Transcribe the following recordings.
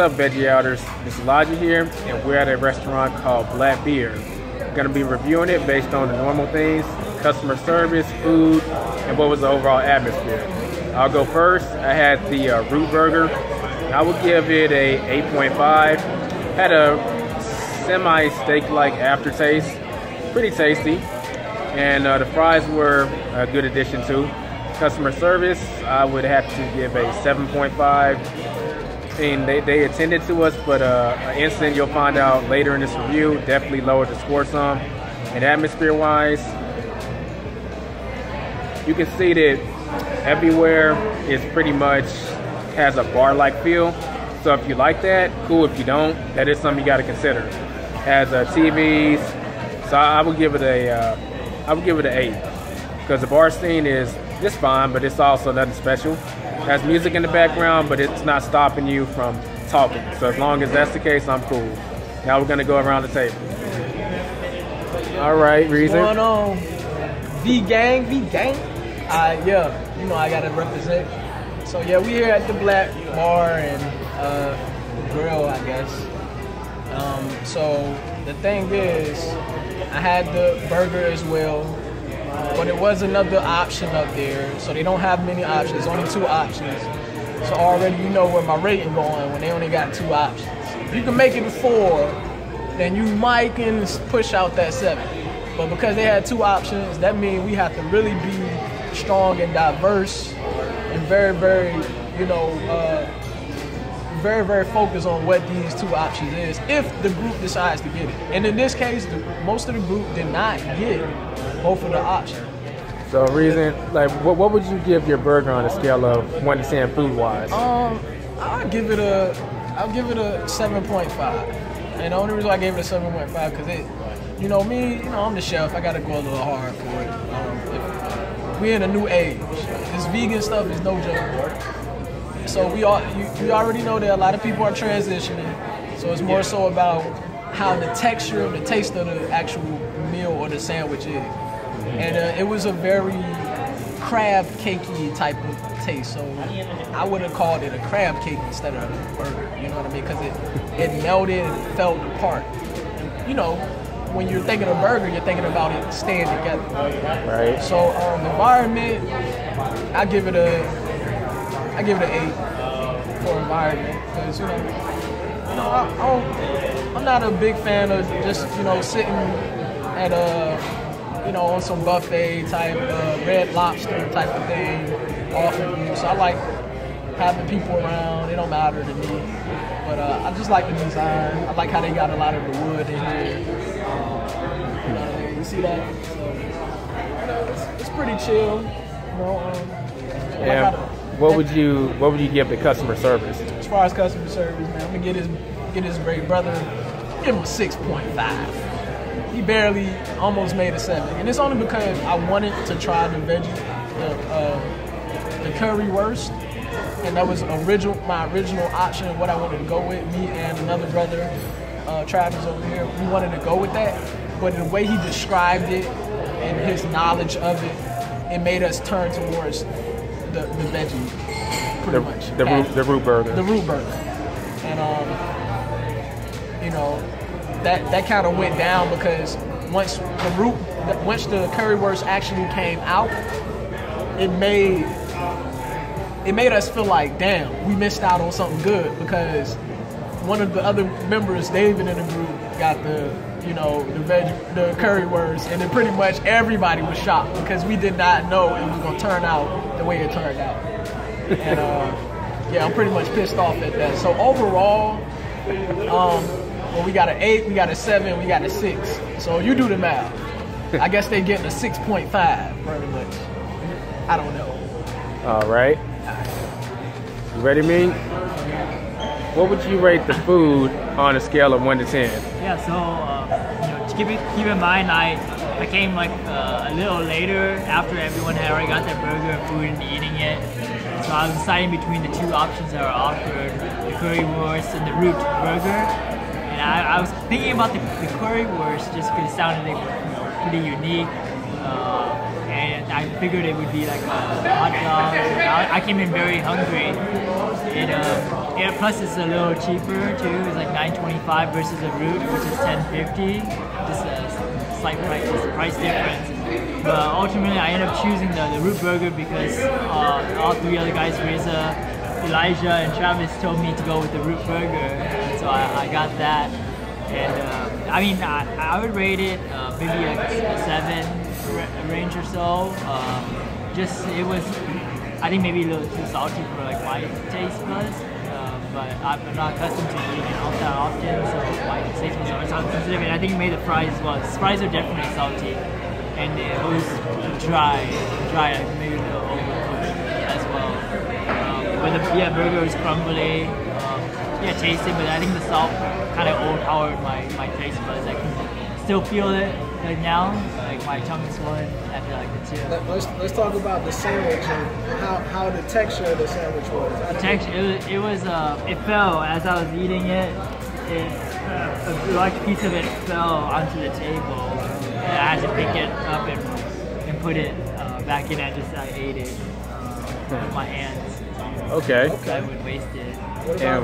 up, Veggie Outers? This is Elijah here, and we're at a restaurant called Blatt Beer. We're going to be reviewing it based on the normal things, customer service, food, and what was the overall atmosphere. I'll go first. I had the root burger. I would give it a 8.5. Had a semi-steak-like aftertaste. Pretty tasty. And the fries were a good addition too. Customer service, I would have to give a 7.5. And they attended to us, but an incident you'll find out later in this review definitely lowered the score some. And atmosphere-wise, you can see that everywhere is pretty much has a bar-like feel. So if you like that, cool. If you don't, that is something you got to consider. Has TVs, so I would give it an 8 because the bar scene is fine, but it's also nothing special. Has music in the background, but it's not stopping you from talking. So as long as that's the case, I'm cool. Now we're gonna go around the table. All right, Reason. What's going on? V-gang. Yeah, you know I gotta represent. So yeah, we here at the Blatt Bar and Grill, I guess. So the thing is, I had the burger as well. But it was another option up there, so they don't have many options, only 2 options. So already you know where my rating going when they only got 2 options. If you can make it a 4, then you might can push out that 7. But because they had 2 options, that means we have to really be strong and diverse and very, very, you know, very, very focused on what these 2 options is if the group decides to get it. And in this case, most of the group did not get both of the options. So Reason, like what would you give your burger on a scale of 1 to 10 food wise? I'll give it a 7.5. And the only reason I gave it a 7.5 because it, you know me, you know I'm the chef. I gotta go a little hard for it. We're in a new age. This vegan stuff is no joke. So you already know that a lot of people are transitioning. So it's more so about how the texture, the taste of the actual meal or the sandwich is. And it was a very crab cakey type of taste. So I would have called it a crab cake instead of a burger. You know what I mean? Because it melted and fell apart. And, you know, when you're thinking of burger, you're thinking about it staying together. Right. So environment, I give it an 8 for environment because you know I'm not a big fan of just sitting at on some buffet type Red Lobster type of thing offering you. So I like having people around. It don't matter to me, but I just like the design. I like how they got a lot of the wood in here. You see that? So, it's pretty chill. What would you give the customer service? As far as customer service, man, I'm gonna get his great brother, give him a 6.5. He barely almost made a 7, and it's only because I wanted to try the veggie, the currywurst, and that was my original option of what I wanted to go with. Me and another brother, Travis over here, we wanted to go with that, but the way he described it and his knowledge of it, it made us turn towards the veggie, pretty much. The root burger. The root burger. And that kind of went down because once the currywurst actually came out, it made us feel like, damn, we missed out on something good because one of the other members, David in the group, got the currywurst, and then pretty much everybody was shocked because we did not know it was gonna turn out the way it turned out. And yeah, I'm pretty much pissed off at that. So overall, well, we got an 8, we got a 7, we got a 6. So you do the math. I guess they're getting a 6.5 pretty much. I don't know. All right. You ready, Ming? What would you rate the food on a scale of 1 to 10? Yeah, so keep in mind, I came like a little later after everyone had already got their burger and food and eating it. So I was deciding between the 2 options that were offered, the currywurst and the root burger. And I was thinking about the currywurst just because it sounded pretty unique. And I I figured it would be like a hot dog. I came in very hungry. And plus it's a little cheaper too. It's like $9.25 versus a root, which is $10.50. Just a slight price difference. But ultimately, I ended up choosing the root burger because all three other guys, Reza, Elijah, and Travis, told me to go with the root burger, and so I got that. And I mean, I would rate it maybe like a 7 range or so. It was, I think maybe a little too salty for like my taste buds. But I'm not accustomed to eating it all that often, so my taste buds are salt sensitive. And I think it made the fries as well. The fries are definitely salty, and it was dry, like maybe a little overcooked as well. But the burger was crumbly. Tasty, but I think the salt kind of overpowered my taste buds. I can still feel it like now, like my tongue is swollen after like the two. Let's talk about the sandwich and how the texture of the sandwich was. The texture, it fell as I was eating it. A large piece of it fell onto the table, and I had to pick it up and put it back in. I ate it with my hands. Okay. So I would waste it. What about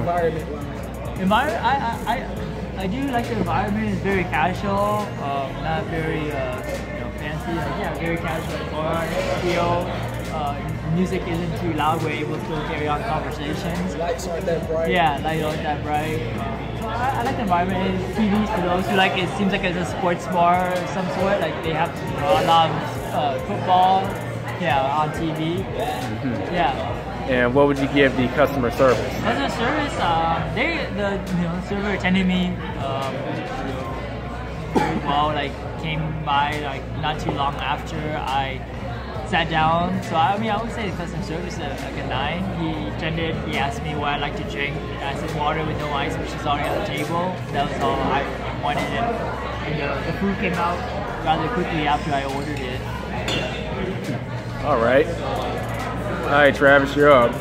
environment? I do like the environment. It's very casual, not very fancy. Very casual bar feel. Music isn't too loud. We're able to still carry on conversations. Lights aren't that bright. Yeah, lights aren't that bright. So I like the environment. TVs for those who like it. Seems like it's a sports bar of some sort. Like they have a lot of football. On TV. Mm-hmm. Yeah. And what would you give the customer service? Customer service, the server attended me very well. Like came by like not too long after I sat down. So I would say the customer service like a 9. He attended. He asked me what I'd like to drink. I said water with no ice, which is already on the table. That was all I wanted. And the food came out rather quickly after I ordered it. All right. All right, Travis, you're up.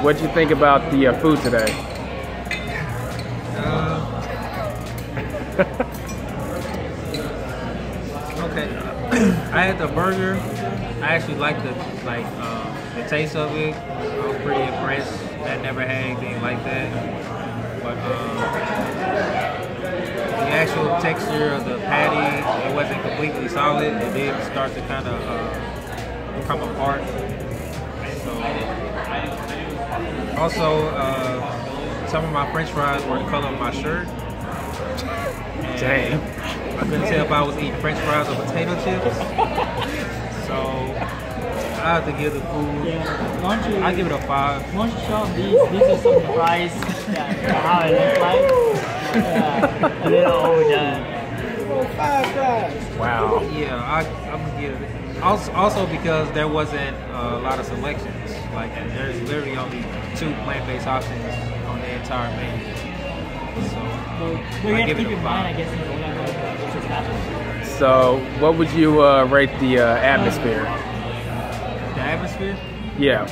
What did you think about the food today? Okay. I had the burger. I actually liked the taste of it. I was pretty impressed. I never had anything like that. But the actual texture of the patty, it wasn't completely solid. It did start to kind of come apart. Also, some of my French fries were the color of my shirt. Damn. I couldn't tell if I was eating French fries or potato chips. So I have to give the food. I give it a 5. Why don't you show them these are some of the fries, how it looks like. A little overdone. 5 fries. Wow. Yeah, I'm gonna give it. Also because there wasn't a lot of selections. Like there's literally only 2 plant-based options on the entire menu. So I give it a 5. So what would you rate the atmosphere? The atmosphere? Yeah.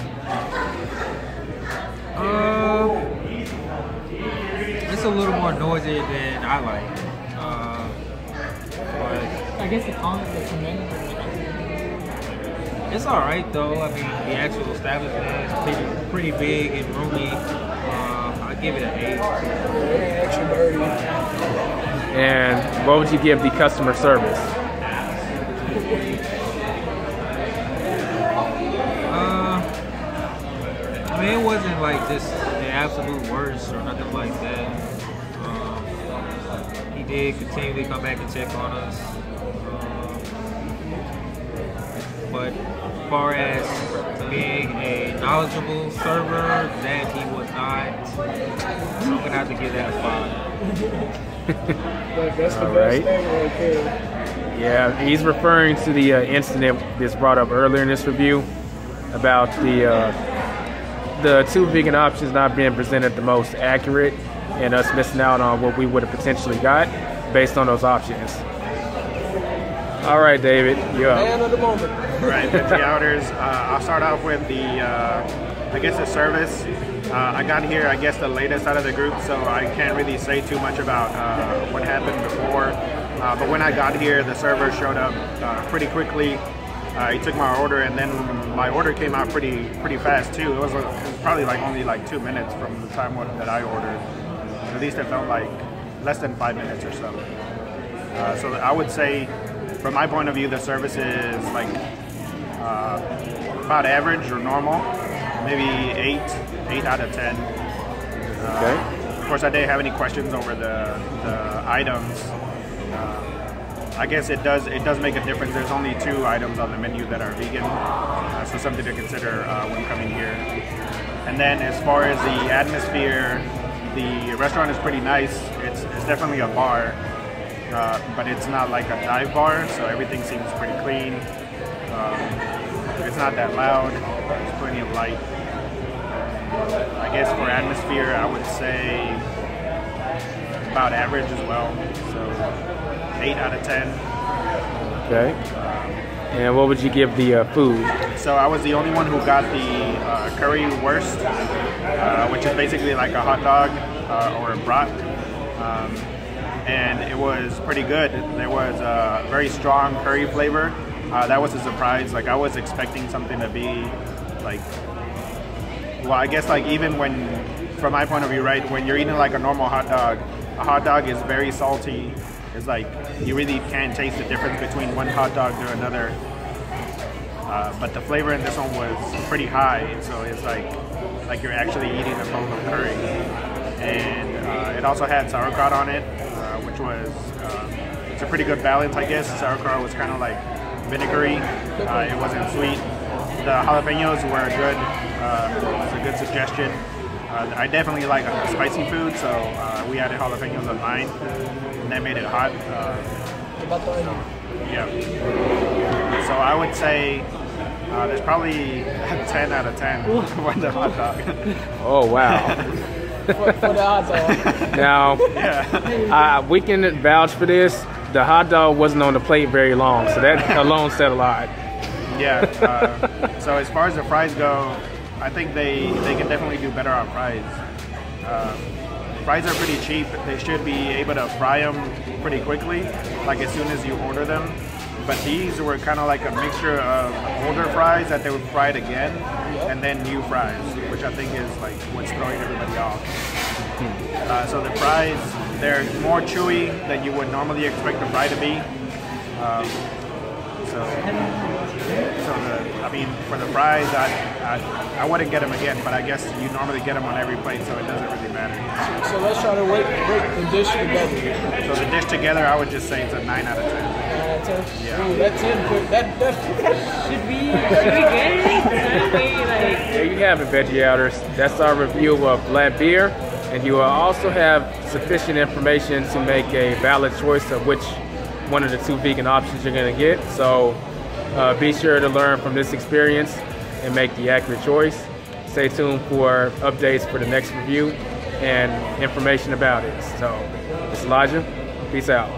It's a little more noisy than I like. I guess the comment. It's alright though. I mean, the actual establishment is pretty big and roomy. I give it an 8. Extra dirty. And what would you give the customer service? I mean, it wasn't like just the absolute worst or nothing like that. He did continually come back and check on us. But as far as being a knowledgeable server, that he was not. So I'm gonna have to give that a 5. That's the All best right. thing right there. Yeah, he's referring to the incident that's brought up earlier in this review about the 2 vegan options not being presented the most accurate and us missing out on what we would have potentially got based on those options. All right, David, you're up. Man of the moment. All right, Veggie Outers. I'll start off with the service. I got here, I guess, the latest out of the group, so I can't really say too much about what happened before. But when I got here, the server showed up pretty quickly. He took my order, and then my order came out pretty fast too. It was probably like only like 2 minutes from the time that I ordered. At least it felt like less than 5 minutes or so. So I would say, from my point of view, the service is like about average or normal, maybe 8 out of 10. Okay. Of course, I didn't have any questions over the items. I guess it does make a difference. There's only 2 items on the menu that are vegan, so something to consider when coming here. And then as far as the atmosphere, the restaurant is pretty nice. It's definitely a bar, but it's not like a dive bar, so everything seems pretty clean. It's not that loud. There's plenty of light. I guess for atmosphere, I would say about average as well. So 8 out of 10. Okay. And what would you give the food? So I was the only one who got the curry wurst, which is basically like a hot dog or a brat. And it was pretty good. There was a very strong curry flavor. That was a surprise. Like I was expecting something to be like, well, I guess like even when, from my point of view, right, when you're eating like a normal hot dog, a hot dog is very salty. It's like you really can't taste the difference between one hot dog to another. But the flavor in this one was pretty high, so it's like you're actually eating a bowl of curry. And it also had sauerkraut on it, which was it's a pretty good balance, I guess. Sauerkraut was kind of like vinegary. It wasn't sweet. The jalapenos were good. It's a good suggestion. I definitely like spicy food, so we added jalapenos on mine, and that made it hot. Yeah. So I would say there's probably a 10 out of 10 for the hot dog. Oh, wow. for the hot dog. Now, Yeah. we can vouch for this. The hot dog wasn't on the plate very long, so that alone said a lot. Yeah. So as far as the fries go, I think they can definitely do better on fries. Fries are pretty cheap. They should be able to fry them pretty quickly, like as soon as you order them. But these were kind of like a mixture of older fries that they would fry it again, and then new fries, which I think is like what's throwing everybody off. So the fries, they're more chewy than you would normally expect a fry to be. I mean, for the fries, I wouldn't get them again, but I guess you normally get them on every plate, so it doesn't really matter. So let's try to break the dish together. So the dish together, I would just say it's a 9 out of 10. 9 out of 10? Yeah. Ooh, that's it. That Should we get it? There you have it, Veggie Outers. That's our review of Blatt beer, and you will also have sufficient information to make a valid choice of which one of the 2 vegan options you're going to get. So be sure to learn from this experience and make the accurate choice. Stay tuned for updates for the next review and information about it. So, it's Elijah. Peace out.